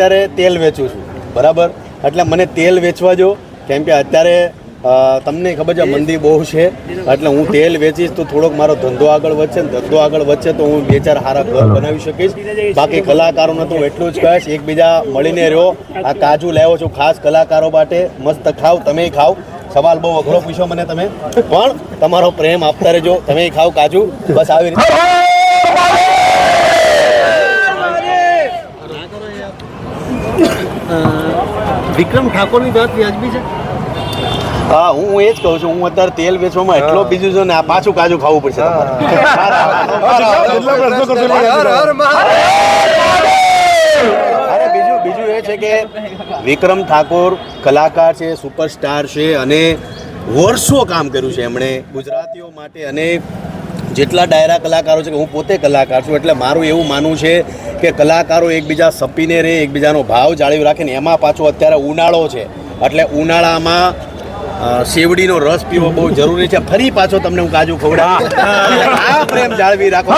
અત્યારે તેલ વેચું છું બરાબર, એટલે મને તેલ વેચવા જો, કેમ કે અત્યારે તમને ખબર છે મંદી બહુ છે, એટલે હું તેલ વેચીશ તો થોડોક મારો ધંધો આગળ વધશે ને ધંધો આગળ વધશે તો હું 2-4 સારા ઘર બનાવી શકીશ. બાકી કલાકારોને તો હું એટલું જ કહીશ, એકબીજા મળીને રહો. આ કાજુ લાવ્યો છું ખાસ કલાકારો માટે, મસ્ત ખાવ, તમે ખાવ. સવાલ બહુ અઘરો પૂછો મને તમે, પણ તમારો પ્રેમ આપતા રહેજો. તમે ખાવ કાજુ, બસ આવી રીતે. વિક્રમ ઠાકોરની વાત વ્યાજબી છે? હા, હું એ જ કહું છું. હું અત્યારે તેલ વેચવામાં એટલો બીજું છું ને, આ પાછું કાજુ ખાવું પડશે તમારે. અરે બીજું એ છે કે વિક્રમ ઠાકોર કલાકાર છે, સુપરસ્ટાર છે, અને વર્ષો કામ કર્યું છે એમણે ગુજરાતીઓ માટે. અને જેટલા ડાયરા કલાકારો છે, કે હું પોતે કલાકાર છું, એટલે મારું એવું માનવું છે કે કલાકારો એકબીજા સપીને રહે, એકબીજાનો ભાવ જાળવી રાખે ને. એમાં પાછો અત્યારે ઉનાળો છે, એટલે ઉનાળામાં શેવડીનો રસ પીવો બહુ જરૂરી છે. ફરી પાછો તમને હું કાજુ ખવડાવીશ. આ પ્રેમ જાળવી રાખો.